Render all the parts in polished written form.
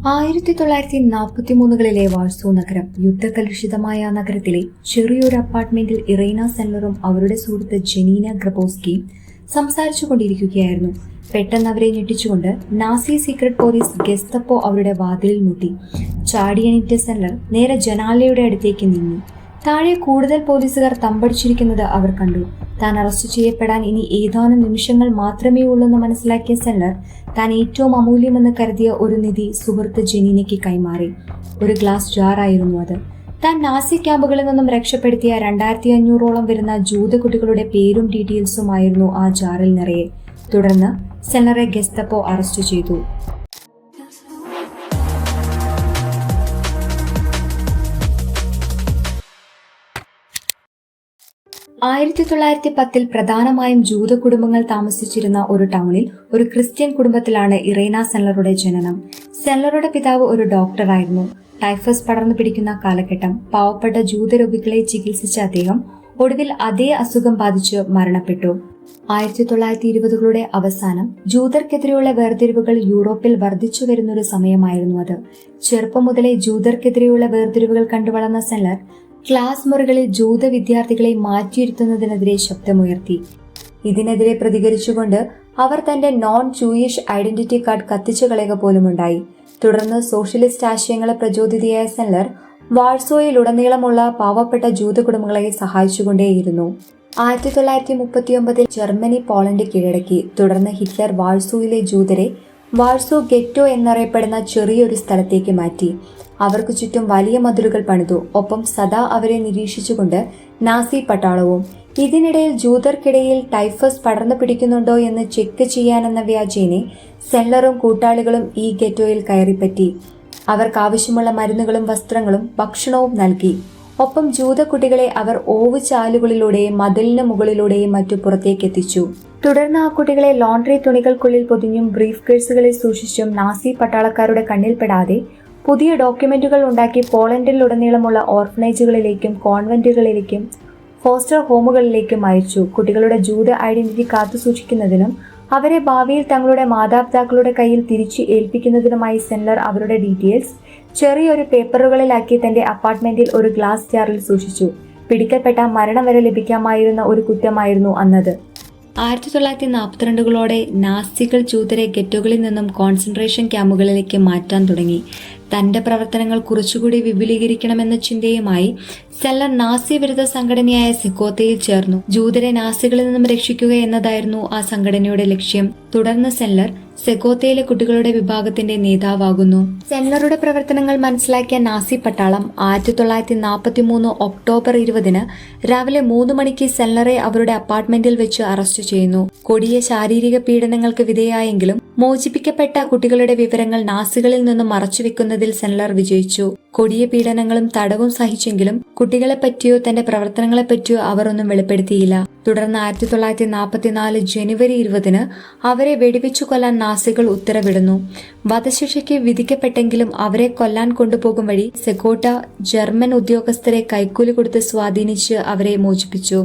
1943 വാഴ്സോ നഗരം. യുദ്ധകലുഷിതമായ നഗരത്തിലെ ചെറിയൊരു അപ്പാർട്ട്മെന്റിൽ ഇറീന സെല്ലറും അവരുടെ സുഹൃത്ത് ജനീന ഗ്രബോസ്കിയും സംസാരിച്ചു കൊണ്ടിരിക്കുകയായിരുന്നു. പെട്ടെന്ന് അവരെ ഞെട്ടിച്ചുകൊണ്ട് നാസി സീക്രട്ട് പോലീസ് ഗെസ്തപ്പോ അവരുടെ വാതിലിൽ മുട്ടി. ചാടിയണിറ്റ സെല്ലർ നേരെ ജനാലയുടെ അടുത്തേക്ക് നീങ്ങി. താഴെ കൂടുതൽ പോലീസുകാർ തമ്പടിച്ചിരിക്കുന്നത് അവർ കണ്ടു. താൻ അറസ്റ്റ് ചെയ്യപ്പെടാൻ ഇനി ഏതാനും നിമിഷങ്ങൾ മാത്രമേ ഉള്ളൂന്ന് മനസ്സിലാക്കിയ സെല്ലർ താൻ ഏറ്റവും അമൂല്യമെന്ന് കരുതിയ ഒരു നിധി സുഹൃത്ത് ജനീനയ്ക്ക് കൈമാറി. ഒരു ഗ്ലാസ് ജാറായിരുന്നു അത്. താൻ നാസി ക്യാമ്പുകളിൽ നിന്നും രക്ഷപ്പെടുത്തിയ 2500ഓളം വരുന്ന ജൂത കുട്ടികളുടെ പേരും ഡീറ്റെയിൽസുമായിരുന്നു ആ ജാറിൽ നിറയെ. തുടർന്ന് സെല്ലറെ ഗെസ്തപ്പോ അറസ്റ്റ് ചെയ്തു. 1910 പ്രധാനമായും ജൂത കുടുംബങ്ങൾ താമസിച്ചിരുന്ന ഒരു ടൗണിൽ ഒരു ക്രിസ്ത്യൻ കുടുംബത്തിലാണ് ഇറീന സെല്ലറുടെ ജനനം. സെല്ലറുടെ പിതാവ് ഒരു ഡോക്ടറായിരുന്നു. ടൈഫസ് പടർന്നു പിടിക്കുന്ന കാലഘട്ടം. പാവപ്പെട്ട ജൂത രോഗികളെ ചികിത്സിച്ച അദ്ദേഹം ഒടുവിൽ അതേ അസുഖം ബാധിച്ച് മരണപ്പെട്ടു. 1920കളുടെ അവസാനം ജൂതർക്കെതിരെയുള്ള വേർതിരിവുകൾ യൂറോപ്പിൽ വർദ്ധിച്ചു വരുന്നൊരു സമയമായിരുന്നു അത്. ചെറുപ്പം മുതലേ ജൂതർക്കെതിരെയുള്ള വേർതിരിവുകൾ കണ്ടുവളർന്ന സെല്ലർ ക്ലാസ് മുറികളിൽ ജൂത വിദ്യാർത്ഥികളെ മാറ്റിയിരുത്തുന്നതിനെതിരെ ശബ്ദമുയർത്തി. ഇതിനെതിരെ പ്രതികരിച്ചുകൊണ്ട് അവർ തന്റെ നോൺ ജൂയിഷ് ഐഡന്റിറ്റി കാർഡ് കത്തിച്ചു കളയുക പോലുമുണ്ടായി. തുടർന്ന് സോഷ്യലിസ്റ്റ് ആശയങ്ങളെ പ്രചോദിതയായ സെല്ലർ വാഴ്സോയിലുടനീളമുള്ള പാവപ്പെട്ട ജൂത കുടുംബങ്ങളെ സഹായിച്ചുകൊണ്ടേയിരുന്നു. 1939 ജർമ്മനി പോളണ്ട് കീഴടക്കി. തുടർന്ന് ഹിറ്റ്ലർ വാഴ്സോയിലെ ജൂതരെ വാഴ്സോ ഗെറ്റോ എന്നറിയപ്പെടുന്ന ചെറിയൊരു സ്ഥലത്തേക്ക് മാറ്റി. അവർക്ക് ചുറ്റും വലിയ മതിലുകൾ പണിതു. ഒപ്പം സദാ അവരെ നിരീക്ഷിച്ചുകൊണ്ട് നാസി പട്ടാളവും. ഇതിനിടയിൽ ജൂതർക്കിടയിൽ ടൈഫസ് പടർന്നു പിടിക്കുന്നുണ്ടോ എന്ന് ചെക്ക് ചെയ്യാനെന്ന വ്യാജേനെ സെല്ലറും കൂട്ടാളികളും ഈ ഗെറ്റോയിൽ കയറിപ്പറ്റി. അവർക്കാവശ്യമുള്ള മരുന്നുകളും വസ്ത്രങ്ങളും ഭക്ഷണവും നൽകി. ഒപ്പം ജൂത കുട്ടികളെ അവർ ഓവുചാലുകളിലൂടെയും മതിലിന് മുകളിലൂടെയും മറ്റു പുറത്തേക്ക് എത്തിച്ചു. തുടർന്ന് ആ കുട്ടികളെ ലോണ്ടറി തുണികൾക്കുള്ളിൽ പൊതിഞ്ഞും ബ്രീഫ് കേസുകളിൽ സൂക്ഷിച്ചും നാസി പട്ടാളക്കാരുടെ കണ്ണിൽപ്പെടാതെ പുതിയ ഡോക്യുമെന്റുകൾ ഉണ്ടാക്കി പോളണ്ടിലുടനീളമുള്ള ഓർഫനേജുകളിലേക്കും കോൺവെന്റുകളിലേക്കും ഫോസ്റ്റർ ഹോമുകളിലേക്കും അയച്ചു. കുട്ടികളുടെ ജൂത ഐഡന്റിറ്റി കാത്തുസൂക്ഷിക്കുന്നതിനും അവരെ ഭാവിയിൽ തങ്ങളുടെ മാതാപിതാക്കളുടെ കയ്യിൽ തിരിച്ചു ഏൽപ്പിക്കുന്നതിനുമായി സെല്ലർ അവരുടെ ഡീറ്റെയിൽസ് ചെറിയൊരു പേപ്പറുകളിലാക്കി തന്റെ അപ്പാർട്ട്മെന്റിൽ ഒരു ഗ്ലാസ് ജാറിൽ സൂക്ഷിച്ചു. പിടിക്കപ്പെട്ട മരണം വരെ ലഭിക്കാമായിരുന്ന ഒരു കുറ്റമായിരുന്നു അന്നത്. 1942കളോടെ നാസികൾ ജൂതരെ ഗെറ്റോകളിൽ നിന്നും കോൺസെൻട്രേഷൻ ക്യാമ്പുകളിലേക്ക് മാറ്റാൻ തുടങ്ങി. തന്റെ പ്രവർത്തനങ്ങൾ കുറച്ചുകൂടി വിപുലീകരിക്കണമെന്ന ചിന്തയുമായി സെല്ലർ നാസി വിരുദ്ധ സംഘടനയായ സെക്കോത്തയിൽ ചേർന്നു. ജൂതരെ നാസികളിൽ നിന്നും രക്ഷിക്കുക എന്നതായിരുന്നു ആ സംഘടനയുടെ ലക്ഷ്യം. തുടർന്ന് സെല്ലർ സെക്കോത്തയിലെ കുട്ടികളുടെ വിഭാഗത്തിന്റെ നേതാവാകുന്നു. സെല്ലറുടെ പ്രവർത്തനങ്ങൾ മനസ്സിലാക്കിയ നാസി പട്ടാളം 1943 ഒക്ടോബർ 20 രാവിലെ 3 മണിക്ക് സെല്ലറെ അവരുടെ അപ്പാർട്ട്മെന്റിൽ വെച്ച് അറസ്റ്റ് ചെയ്യുന്നു. കൊടിയ ശാരീരിക പീഡനങ്ങൾക്ക് വിധേയായെങ്കിലും മോചിപ്പിക്കപ്പെട്ട കുട്ടികളുടെ വിവരങ്ങൾ നാസികളിൽ നിന്നും മറച്ചുവെക്കുന്നതിൽ സെല്ലർ വിജയിച്ചു. കൊടിയ പീഡനങ്ങളും തടവും സഹിച്ചെങ്കിലും കുട്ടികളെപ്പറ്റിയോ തന്റെ പ്രവർത്തനങ്ങളെപ്പറ്റിയോ അവർ ഒന്നും വെളിപ്പെടുത്തിയില്ല. തുടർന്ന് 1944 ജനുവരി 20 അവരെ വെടിവെച്ചു കൊല്ലാൻ നാസികൾ ഉത്തരവിടുന്നു. വധശിക്ഷയ്ക്ക് വിധിക്കപ്പെട്ടെങ്കിലും അവരെ കൊല്ലാൻ കൊണ്ടുപോകും വഴി സെക്കോട്ട ജർമ്മൻ ഉദ്യോഗസ്ഥരെ കൈക്കൂലി കൊടുത്ത് സ്വാധീനിച്ച് അവരെ മോചിപ്പിച്ചു.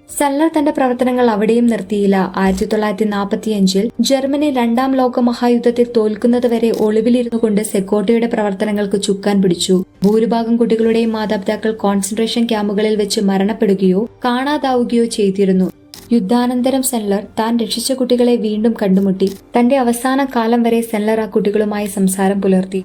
സെല്ലർ തന്റെ പ്രവർത്തനങ്ങൾ അവിടെയും നിർത്തിയില്ല. 1945 ജർമ്മനി 2ാം ലോകമഹായുദ്ധത്തിൽ തോൽക്കുന്നതുവരെ ഒളിവിലിരുന്നു കൊണ്ട് സെക്കോട്ടയുടെ പ്രവർത്തനങ്ങൾക്ക് ചുക്കാൻ പിടിച്ചു. ഭൂരിഭാഗം കുട്ടികളുടെയും മാതാപിതാക്കൾ കോൺസെൻട്രേഷൻ ക്യാമ്പുകളിൽ വെച്ച് മരണപ്പെടുകയോ കാണാതാവുകയോ ചെയ്തിരുന്നു. യുദ്ധാനന്തരം സെല്ലർ താൻ രക്ഷിച്ച കുട്ടികളെ വീണ്ടും കണ്ടുമുട്ടി. തന്റെ അവസാന കാലം വരെ സെല്ലർ ആ കുട്ടികളുമായി സംസാരം പുലർത്തി.